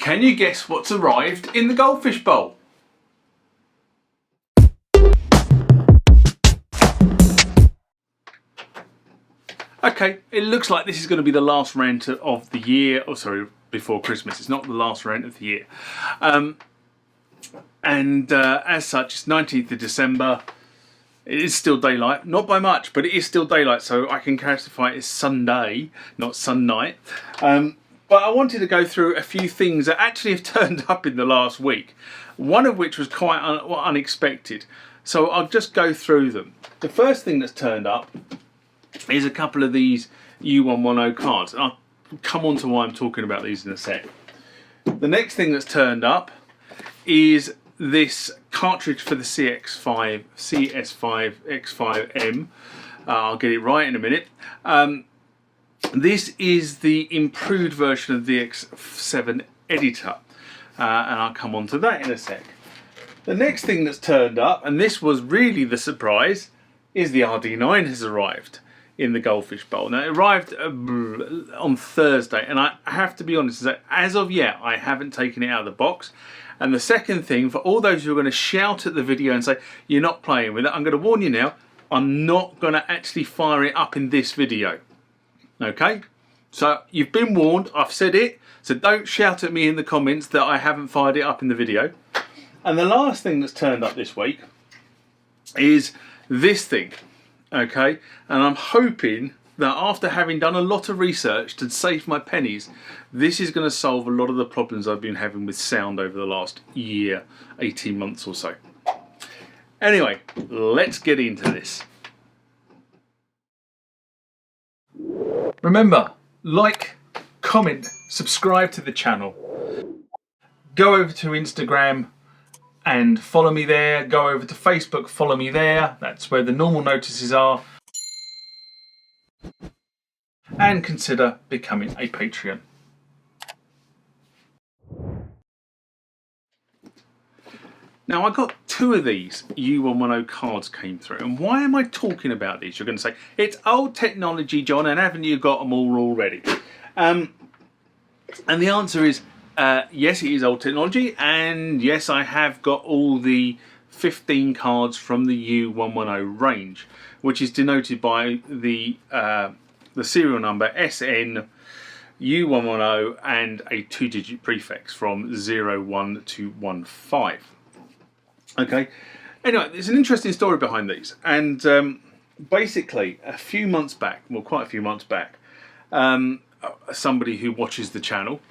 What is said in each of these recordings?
Can you guess what's arrived in the goldfish bowl? Okay, it looks like this is going to be the last rant of the year. Oh, sorry, before Christmas. It's not the last rant of the year. As such, it's 19th of December. It is still daylight, not by much, but it is still daylight, so I can classify it as Sunday, not Sun night. But I wanted to go through a few things that actually have turned up in the last week, one of which was quite unexpected. So I'll just go through them. The first thing that's turned up is a couple of these U-110 cards. And I'll come on to why I'm talking about these in a sec. The next thing that's turned up is this cartridge for the CS5 X5M. I'll get it right in a minute. This is the improved version of the X7 editor, and I'll come on to that in a sec. The next thing that's turned up, and this was really the surprise, is the RD-9 has arrived in the goldfish bowl. Now, it arrived on Thursday, and I have to be honest, that as of yet I haven't taken it out of the box. And the second thing, for all those who are going to shout at the video and say you're not playing with it, I'm going to warn you now, I'm not going to actually fire it up in this video. Okay, so you've been warned, I've said it, so don't shout at me in the comments that I haven't fired it up in the video. And the last thing that's turned up this week is this thing, okay, and I'm hoping that after having done a lot of research to save my pennies, this is going to solve a lot of the problems I've been having with sound over the last year, 18 months or so. Anyway, let's get into this. Remember, like, comment, subscribe to the channel. Go over to Instagram and follow me there. Go over to Facebook, follow me there. That's where the normal notices are. And consider becoming a Patreon. Now, I got two of these U-110 cards came through, and why am I talking about these? You're going to say, it's old technology, John, and haven't you got them all already? And the answer is, yes, it is old technology, and yes, I have got all the 15 cards from the U-110 range, which is denoted by the serial number SN U-110 and a 2-digit prefix from 01 to 15. Okay, anyway, there's an interesting story behind these, and basically a few months back, well, quite a few months back, somebody who watches the channel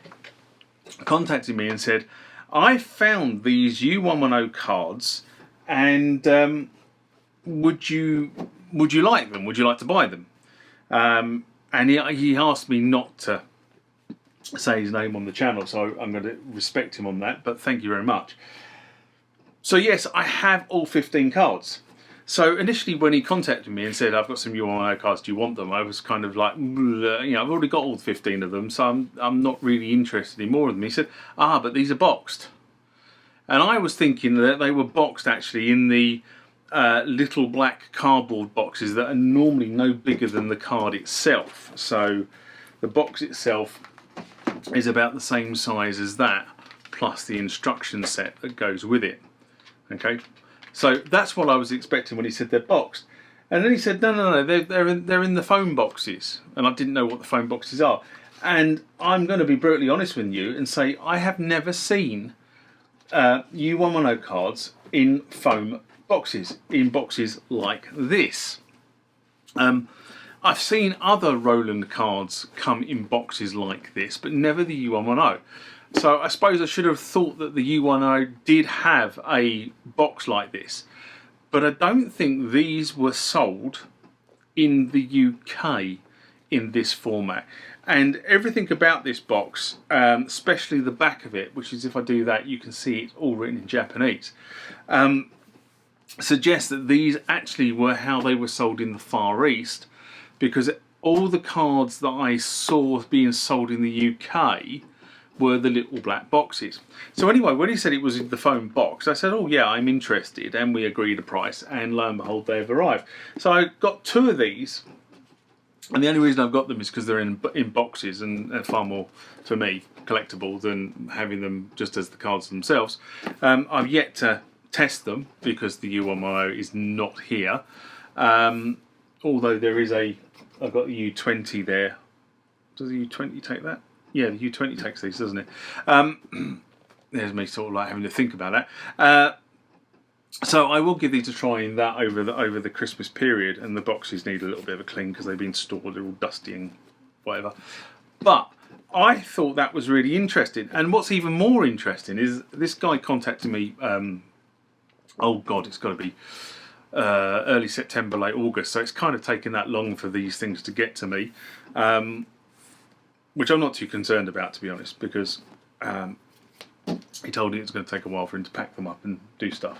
contacted me and said, I found these U-110 cards, and would you like them? Would you like to buy them? And he asked me not to say his name on the channel, so I'm going to respect him on that, but thank you very much. So yes, I have all 15 cards. So initially when he contacted me and said, I've got some U-110 cards, do you want them? I was kind of like, you know, I've already got all 15 of them, so I'm not really interested in more of them. He said, but these are boxed. And I was thinking that they were boxed actually in the little black cardboard boxes that are normally no bigger than the card itself. So the box itself is about the same size as that, plus the instruction set that goes with it. Okay, so that's what I was expecting when he said they're boxed. And then he said, no, they're in the foam boxes. And I didn't know what the foam boxes are. And I'm going to be brutally honest with you and say I have never seen U-110 cards in foam boxes, in boxes like this. I've seen other Roland cards come in boxes like this, but never the U-110. So I suppose I should have thought that the U-110 did have a box like this, but I don't think these were sold in the UK in this format. And everything about this box, especially the back of it, which is, if I do that, you can see it's all written in Japanese, suggests that these actually were how they were sold in the Far East, because all the cards that I saw being sold in the UK were the little black boxes. So anyway, when he said it was in the foam box, I said, oh yeah, I'm interested, and we agreed a price, and lo and behold, they've arrived. So I got two of these And the only reason I've got them is because they're in boxes, and they're far more, for me, collectible than having them just as the cards themselves. I've yet to test them because the U-110 is not here. Although there is I've got the U-20 there. Does the U-20 take that? Yeah, the U-20 takes these, doesn't it? There's me sort of like having to think about that. So I will give these a try in that over the Christmas period, and the boxes need a little bit of a clean because they've been stored, they're all dusty and whatever. But I thought that was really interesting, and what's even more interesting is this guy contacted me. Oh God, it's got to be early September, late August. So it's kind of taken that long for these things to get to me, which I'm not too concerned about, to be honest, because he told me it was going to take a while for him to pack them up and do stuff.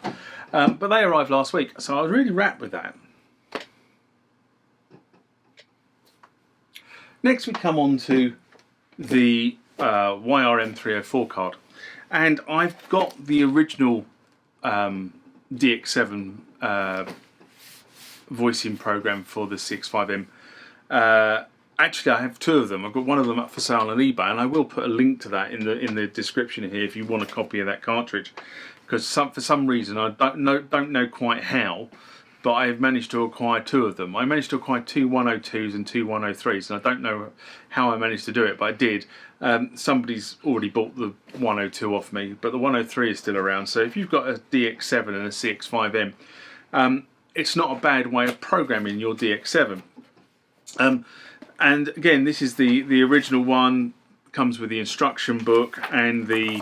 But they arrived last week, so I was really wrapped with that. Next we come on to the YRM304 card. And I've got the original DX7 voicing program for the CX5M. Actually, I have two of them. I've got one of them up for sale on eBay, and I will put a link to that in the description here if you want a copy of that cartridge. Because for some reason, I don't know quite how, but I've managed to acquire two of them. I managed to acquire two 102s and two 103s, and I don't know how I managed to do it, but I did. Somebody's already bought the 102 off me, but the 103 is still around. So if you've got a DX7 and a CX5M, it's not a bad way of programming your DX7. And again, this is the original one, comes with the instruction book and the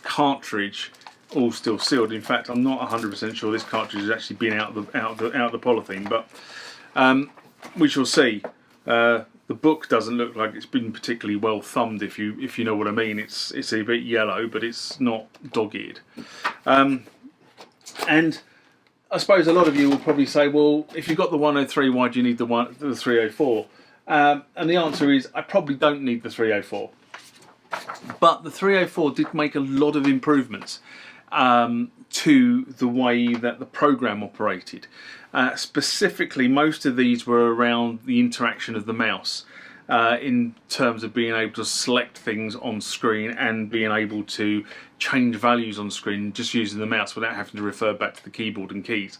cartridge, all still sealed. In fact, I'm not 100% sure this cartridge has actually been out of the polythene, but we shall see. The book doesn't look like it's been particularly well thumbed, if you know what I mean. It's a bit yellow, but it's not dog-eared. And I suppose a lot of you will probably say, well, if you've got the 103, why do you need the 304? And the answer is, I probably don't need the 304. But the 304 did make a lot of improvements to the way that the program operated. Specifically, most of these were around the interaction of the mouse in terms of being able to select things on screen and being able to change values on screen just using the mouse without having to refer back to the keyboard and keys.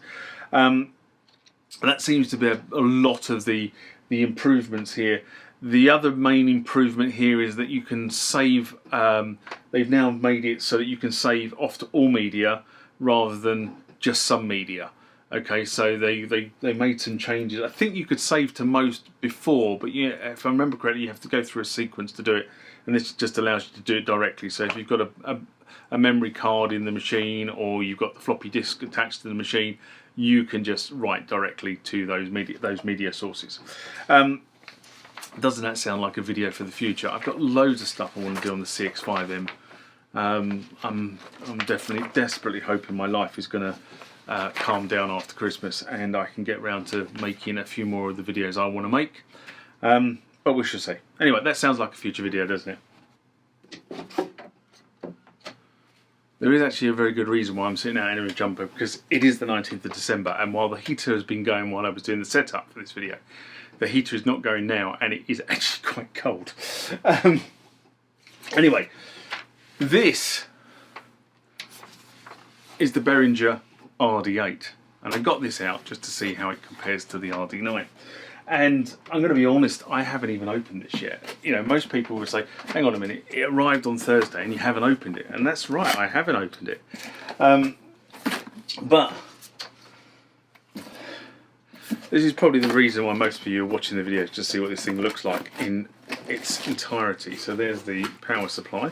That seems to be a lot of the improvements here. The other main improvement here is that you can save, they've now made it so that you can save off to all media rather than just some media. Okay, so they made some changes. I think you could save to most before, but yeah, if I remember correctly, you have to go through a sequence to do it, and this just allows you to do it directly. So if you've got a memory card in the machine, or you've got the floppy disk attached to the machine, you can just write directly to those media sources. Doesn't that sound like a video for the future? I've got loads of stuff I want to do on the CX5M. I'm desperately hoping my life is going to calm down after Christmas and I can get round to making a few more of the videos I want to make. But we shall see. Anyway, that sounds like a future video, doesn't it? There is actually a very good reason why I'm sitting out in a jumper, because it is the 19th of December, and while the heater has been going while I was doing the setup for this video, the heater is not going now, and it is actually quite cold. Anyway, this is the Behringer RD-8, and I got this out just to see how it compares to the RD-9. And I'm going to be honest, I haven't even opened this yet. You know, most people would say, hang on a minute, it arrived on Thursday and you haven't opened it. And that's right, I haven't opened it. But this is probably the reason why most of you are watching the videos, to see what this thing looks like in its entirety. So there's the power supply.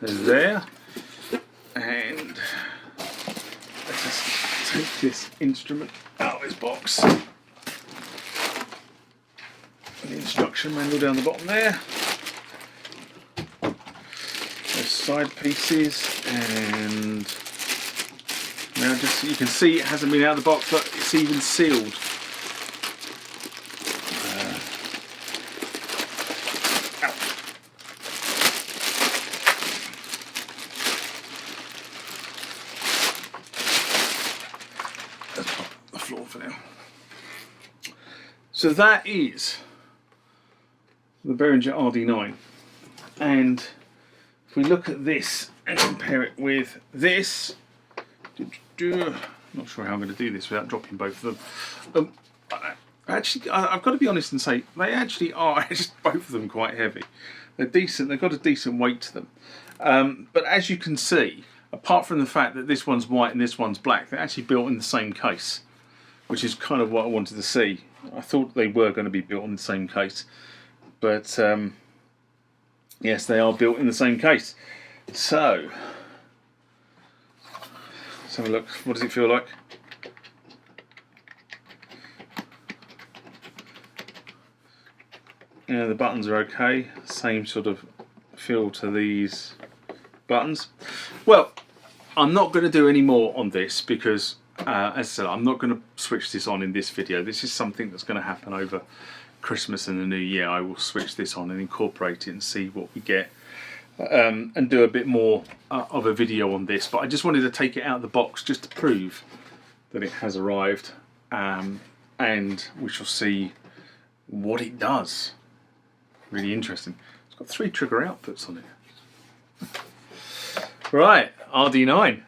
There's there. And let's just take this instrument out of its box. The instruction manual down the bottom there. There's side pieces, and now just you can see it hasn't been out of the box, but it's even sealed. So that is the Behringer RD-9, and if we look at this and compare it with this, I'm not sure how I'm going to do this without dropping both of them. Actually, I've got to be honest and say they actually are just both of them quite heavy. They're decent. They've got a decent weight to them. But as you can see, apart from the fact that this one's white and this one's black, they're actually built in the same case, which is kind of what I wanted to see. I thought they were going to be built in the same case, but yes, they are built in the same case. So let's have a look. What does it feel like? Yeah, the buttons are okay. Same sort of feel to these buttons. Well, I'm not going to do any more on this because, as I said, I'm not going to switch this on in this video. This is something that's going to happen over Christmas and the New Year. I will switch this on and incorporate it and see what we get, and do a bit more of a video on this. But I just wanted to take it out of the box just to prove that it has arrived, and we shall see what it does. Really interesting. It's got 3 trigger outputs on it. Right, RD-9.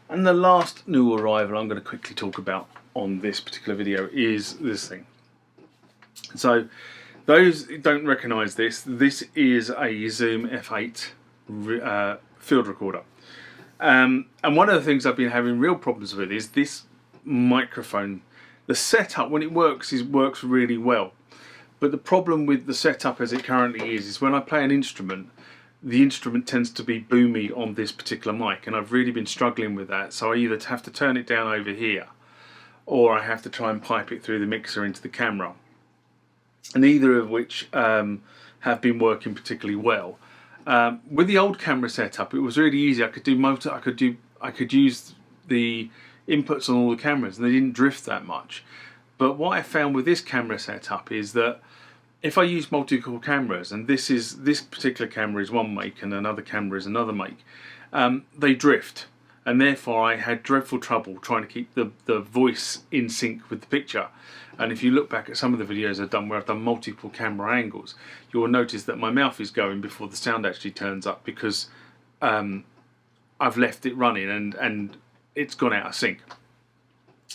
And the last new arrival I'm going to quickly talk about on this particular video is this thing. So, those who don't recognise this, this is a Zoom F8 field recorder. And one of the things I've been having real problems with is this microphone. The setup, when it works, works really well. But the problem with the setup as it currently is when I play an instrument, the instrument tends to be boomy on this particular mic, and I've really been struggling with that. So I either have to turn it down over here, or I have to try and pipe it through the mixer into the camera. And either of which have been working particularly well. With the old camera setup, it was really easy. I could use the inputs on all the cameras and they didn't drift that much. But what I found with this camera setup is that if I use multiple cameras, and this particular camera is one make and another camera is another make, they drift, and therefore I had dreadful trouble trying to keep the voice in sync with the picture. And if you look back at some of the videos I've done where I've done multiple camera angles, you'll notice that my mouth is going before the sound actually turns up because I've left it running and it's gone out of sync.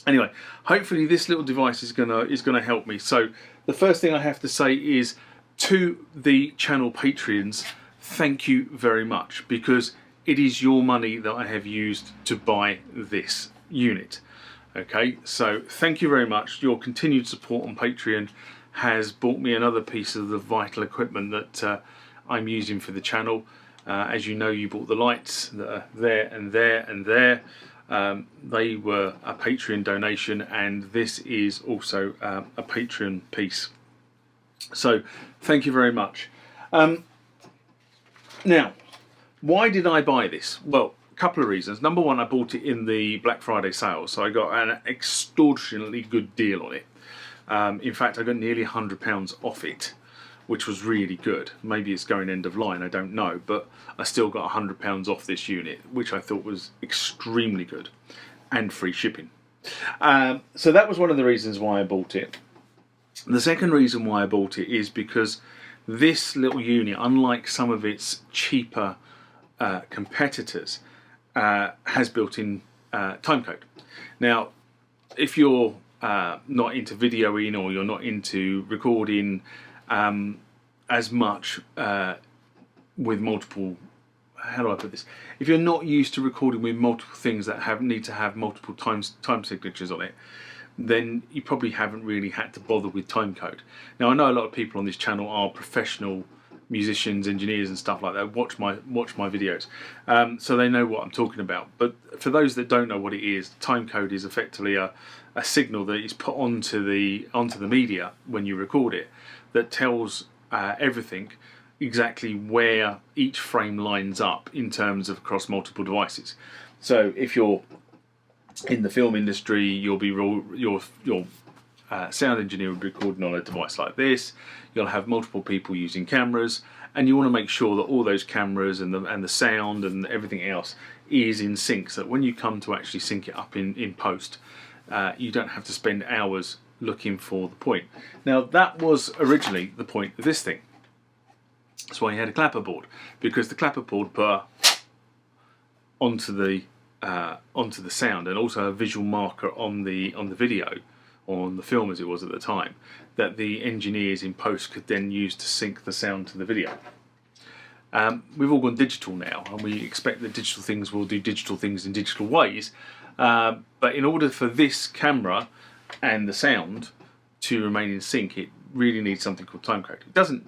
Anyway, hopefully this little device is gonna help me. So the first thing I have to say is to the channel Patreons, thank you very much, because it is your money that I have used to buy this unit. Okay, so thank you very much. Your continued support on Patreon has bought me another piece of the vital equipment that I'm using for the channel. As you know, you bought the lights that are there and there and there. They were a Patreon donation, and this is also a Patreon piece. So thank you very much. Now, why did I buy this? Well, a couple of reasons. Number one, I bought it in the Black Friday sale, so I got an extortionately good deal on it. In fact, I got nearly £100 off it, which was really good. Maybe it's going end of line, I don't know, but I still got £100 off this unit, which I thought was extremely good, and free shipping. So that was one of the reasons why I bought it. The second reason why I bought it is because this little unit, unlike some of its cheaper competitors, has built-in timecode. Now, if you're not into videoing or you're not into recording as much with multiple, how do I put this? If you're not used to recording with multiple things that need to have multiple time signatures on it, then you probably haven't really had to bother with timecode. Now, I know a lot of people on this channel are professional musicians, engineers and stuff like that, watch my videos, so they know what I'm talking about. But for those that don't know what it is, timecode is effectively a signal that is put onto the media when you record it, that tells everything exactly where each frame lines up in terms of across multiple devices. So if you're in the film industry, your sound engineer will be recording on a device like this. You'll have multiple people using cameras, and you want to make sure that all those cameras and the sound and everything else is in sync, so that when you come to actually sync it up in post, you don't have to spend hours looking for the point. Now that was originally the point of this thing. That's why you had a clapper board, because the clapper board put onto the sound, and also a visual marker on the video, or on the film as it was at the time, that the engineers in post could then use to sync the sound to the video. We've all gone digital now, and we expect that digital things will do digital things in digital ways, but in order for this camera and the sound to remain in sync, it really needs something called timecode.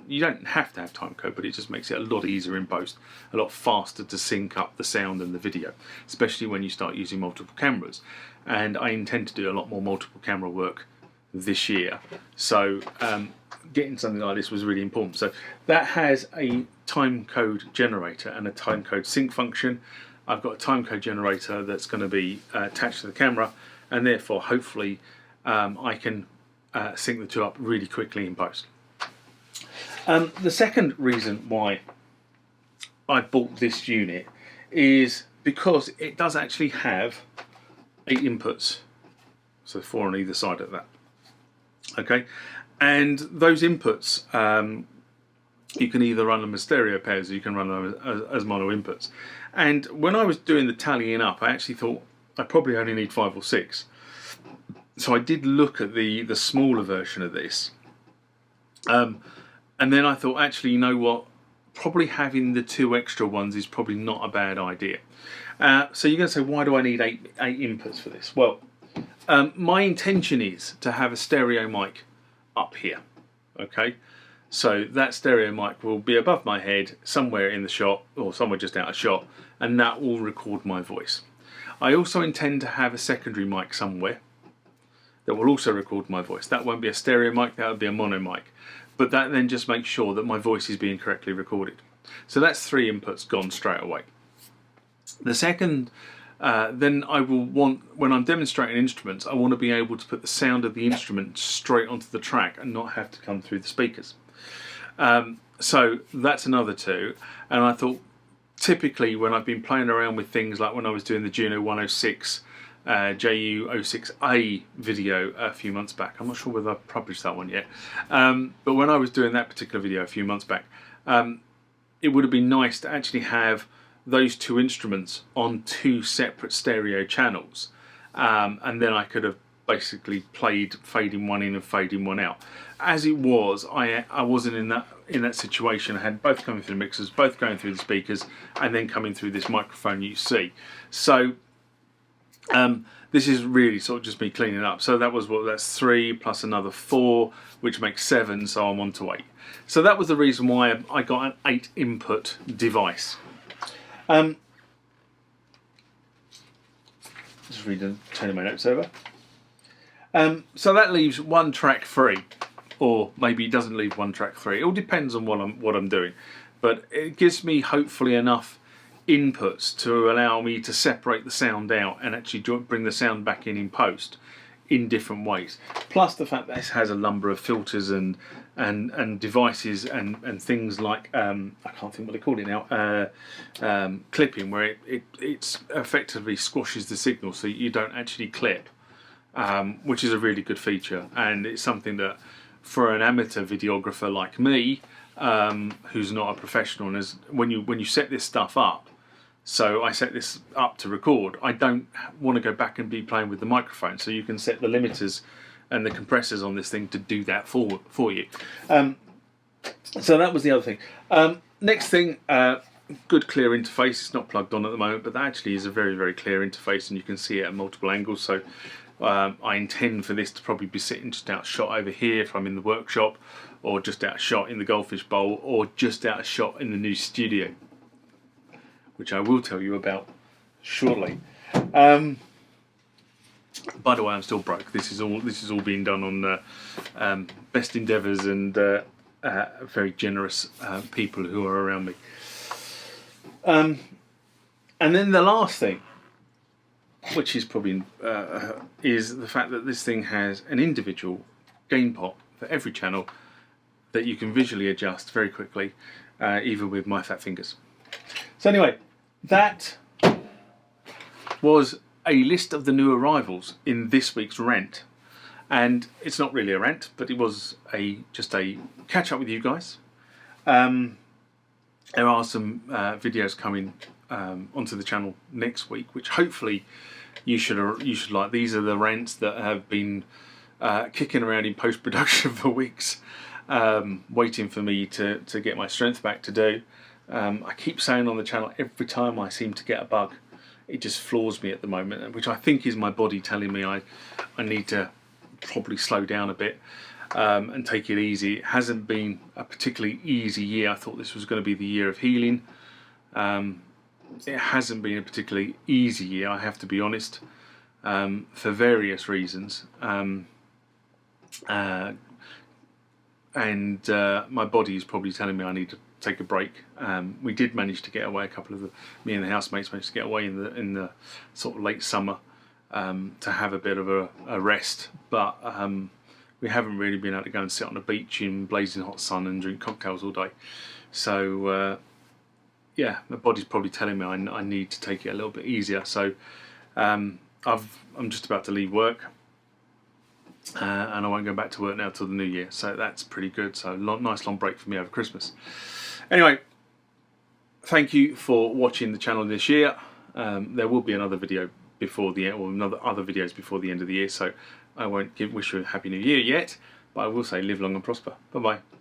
You don't have to have timecode, but it just makes it a lot easier in post, a lot faster to sync up the sound and the video, especially when you start using multiple cameras. And I intend to do a lot more multiple camera work this year, so getting something like this was really important. So that has a timecode generator and a timecode sync function. I've got a timecode generator that's going to be attached to the camera, and therefore hopefully I can sync the two up really quickly in post. The second reason why I bought this unit is because it does actually have 8 inputs, so 4 on either side of that. Okay, and those inputs, you can either run them as stereo pairs or you can run them as mono inputs. And when I was doing the tallying up, I actually thought I probably only need 5 or 6. So I did look at the smaller version of this, and then I thought, actually, you know what, probably having the 2 extra ones is probably not a bad idea. So you're going to say, why do I need 8 inputs for this? Well, my intention is to have a stereo mic up here. Okay, so that stereo mic will be above my head somewhere in the shot, or somewhere just out of shot, and that will record my voice. I also intend to have a secondary mic somewhere that will also record my voice. That won't be a stereo mic, that will be a mono mic, but that then just makes sure that my voice is being correctly recorded. So that's 3 inputs gone straight away. The second, then I will want, when I'm demonstrating instruments, I want to be able to put the sound of the instrument straight onto the track and not have to come through the speakers. So that's another 2, and I thought, typically when I've been playing around with things like when I was doing the Juno 106 JU06A video a few months back, I'm not sure whether I've published that one yet, but when I was doing that particular video a few months back, it would have been nice to actually have those 2 instruments on 2 separate stereo channels, and then I could have basically played fading one in and fading one out. As it was, I wasn't in that situation. I had both coming through the mixers, both going through the speakers, and then coming through this microphone you see. So this is really sort of just me cleaning up. So that's 3 plus another 4, which makes 7, so I'm on to 8. So that was the reason why I got an 8 input device. Just turning my notes over. So that leaves 1 track free, or maybe it doesn't leave 1 track free. It all depends on what I'm doing, but it gives me hopefully enough inputs to allow me to separate the sound out and actually bring the sound back in post in different ways. Plus the fact that this has a number of filters and devices and things like I can't think what they call it now, clipping, where it's effectively squashes the signal so you don't actually clip, which is a really good feature, and it's something that for an amateur videographer like me, who's not a professional, and when you set this stuff up, so I set this up to record, I don't want to go back and be playing with the microphone, so you can set the limiters and the compressors on this thing to do that for you. So that was the other thing. Next thing, good clear interface. It's not plugged on at the moment, but that actually is a very, very clear interface, and you can see it at multiple angles. So I intend for this to probably be sitting just out shot over here if I'm in the workshop, or just out shot in the Goldfish Bowl, or just out shot in the new studio, which I will tell you about shortly. By the way, I'm still broke. This is all being done on best endeavours and very generous people who are around me. And then the last thing, which is probably is the fact that this thing has an individual gain pot for every channel that you can visually adjust very quickly, even with my fat fingers. So anyway, that was a list of the new arrivals in this week's Rant. And it's not really a rant, but it was just a catch up with you guys. There are some videos coming onto the channel next week, which hopefully you should like. These are the rants that have been kicking around in post-production for weeks, waiting for me to get my strength back to do. I keep saying on the channel, every time I seem to get a bug, it just floors me at the moment, which I think is my body telling me I need to probably slow down a bit and take it easy. It hasn't been a particularly easy year. I thought this was going to be the year of healing. It hasn't been a particularly easy year, I have to be honest, for various reasons. And my body is probably telling me I need to take a break. We did manage to get away, me and the housemates managed to get away in the sort of late summer to have a bit of a rest, but we haven't really been able to go and sit on the beach in blazing hot sun and drink cocktails all day. So yeah, my body's probably telling me I need to take it a little bit easier. So I'm just about to leave work, and I won't go back to work now till the new year, so that's pretty good. So nice long break for me over Christmas. Anyway, thank you for watching the channel this year. There will be another video before the end, or other videos before the end of the year, so I won't wish you a happy new year yet, but I will say live long and prosper. Bye bye.